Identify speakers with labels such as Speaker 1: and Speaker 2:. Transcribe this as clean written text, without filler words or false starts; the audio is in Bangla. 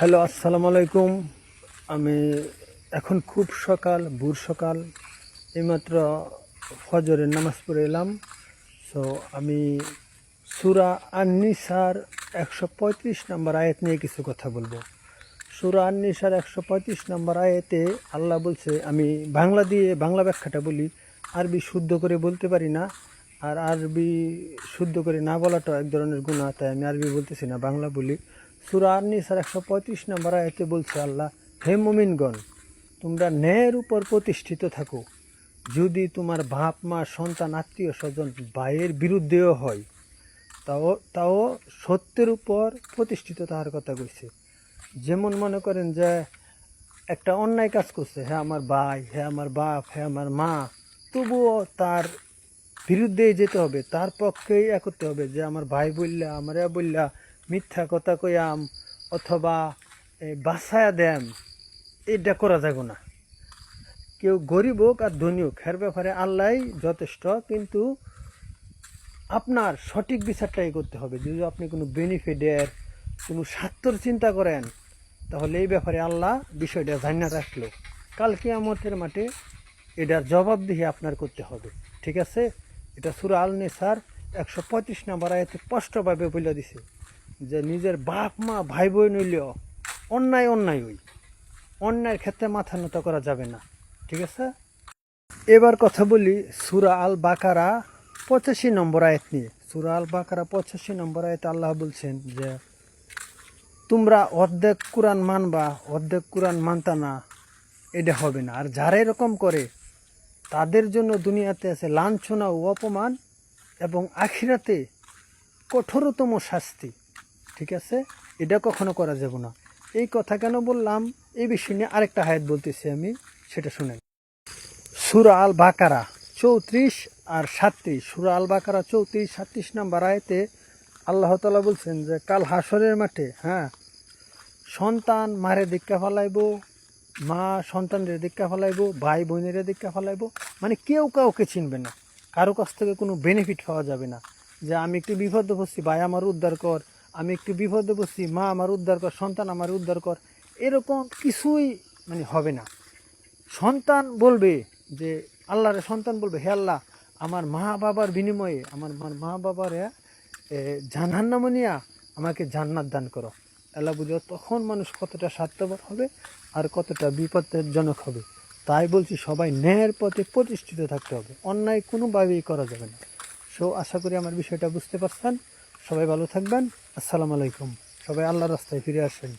Speaker 1: হ্যালো, আসসালামু আলাইকুম। আমি এখন খুব সকাল, ভোর সকাল, এইমাত্র ফজরের নামাজ পড়ে এলাম। সো আমি সূরা আন-নিসার 135 নম্বর আয়াত নিয়ে কিছু কথা বলবো। সূরা আন-নিসার 135 নম্বর আয়াতে আল্লাহ বলছে, আমি বাংলা ব্যাখ্যাটা বলি, আরবি শুদ্ধ করে বলতে পারি না। আর আরবি শুদ্ধ করে না বলাটা এক ধরনের গুনাহ, তাই আমি আরবি বলতেছি না, বাংলা বলি। সূরা আন-নিসার 135 নম্বর আয়াতে বলছে আল্লাহ, হে মুমিনগণ, তোমরা ন্যায়ের উপর প্রতিষ্ঠিত থাকো। যদি তোমার বাপ মা সন্তান আত্মীয় স্বজন ভাইয়ের বিরুদ্ধেও হয়, তাও সত্যের উপর প্রতিষ্ঠিত তাহার কথা কইছে। যেমন মনে করেন যে একটা অন্যায় কাজ করছে, হ্যাঁ আমার ভাই, হ্যাঁ আমার বাপ, হ্যাঁ আমার মা, তবুও তার বিরুদ্ধেই যেতে হবে, তার পক্ষেই করতে হবে। যে আমার ভাই বললা, আমার বললা মিথ্যা কথা কইয়াম অথবা বাসায়া দেম, এটা করা যাবে না। কেউ গরিব হোক আর ধনী হোক, এর ব্যাপারে আল্লাহ যথেষ্ট, কিন্তু আপনার সঠিক বিচারটাই করতে হবে। যদি আপনি কোনো বেনিফিটের, কোনো স্বার্থর চিন্তা করেন, তাহলে এই ব্যাপারে আল্লাহ বিষয়টা জানিয়ে রাখলো, কাল কিয়ামতের মাঠে এটার জবাবদিহি আপনার করতে হবে। ঠিক আছে? এটা সূরা আন-নিসার 135 নম্বর আয়াতে স্পষ্টভাবে বলে দিছে যে নিজের বাপ মা ভাই বোন হইলেও অন্যায় ওই অন্যায়ের ক্ষেত্রে মাথা নত করা যাবে না। ঠিক আছে? এবার কথা বলি সূরা আল বাকারা 85 নম্বর আয়াত নিয়ে। সূরা আল বাকারা 85 নম্বর আয়াতে আল্লাহ বলছেন যে তোমরা অর্ধেক কোরআন মানবা, অর্ধেক কোরআন মানতা না, এটা হবে না। আর যারা এরকম করে তাদের জন্য দুনিয়াতে আছে লাঞ্ছনা ও অপমান, এবং আখিরাতে কঠোরতম শাস্তি। ঠিক আছে? এটা কখনো করা যাবে না। এই কথা কেন বললাম, এই বিষয় নিয়ে আরেকটা আয়াত বলতেছি আমি, সেটা শুনেন। সূরা আল বাকারা 34 আর 37। সূরা আল বাকারা 34-37 নম্বর আয়াতে আল্লাহ তাআলা বলছেন যে কাল হাসরের মাঠে, হ্যাঁ, সন্তান মারে দীক্ষা ফেলাইব, মা সন্তানের দীক্ষা ফেলাইব, ভাই বোনের দীক্ষা ফেলাইব, মানে কেউ কাউকে চিনবে না, কারো কাছ থেকে কোনো বেনিফিট পাওয়া যাবে না। যে আমি একটু বিপদে পড়ছি, ভাই আমার উদ্ধার কর, আমি একটু বিপদে পড়ছি, মা আমার উদ্ধার কর, সন্তান আমার উদ্ধার কর, এরকম কিছুই মানে হবে না। সন্তান বলবে যে আল্লাহরে, সন্তান বলবে, হে আল্লাহ, আমার মা বাবার বিনিময়ে, আমার মা বাবার জাহান্নাম নিয়া আমাকে জান্নাত দান করো। আল্লাহ বুঝো তখন মানুষ কতটা স্বার্থপর হবে আর কতটা বিপজ্জনক হবে। তাই বলছি, সবাই ন্যায়ের পথে প্রতিষ্ঠিত থাকতে হবে, অন্যায় কোনোভাবেই করা যাবে না। সো আশা করি আমার বিষয়টা বুঝতে পারছেন। সবাই ভালো থাকবেন। আসসালামু আলাইকুম। সবাই আল্লাহর রাস্তায় ফিরে আসেন।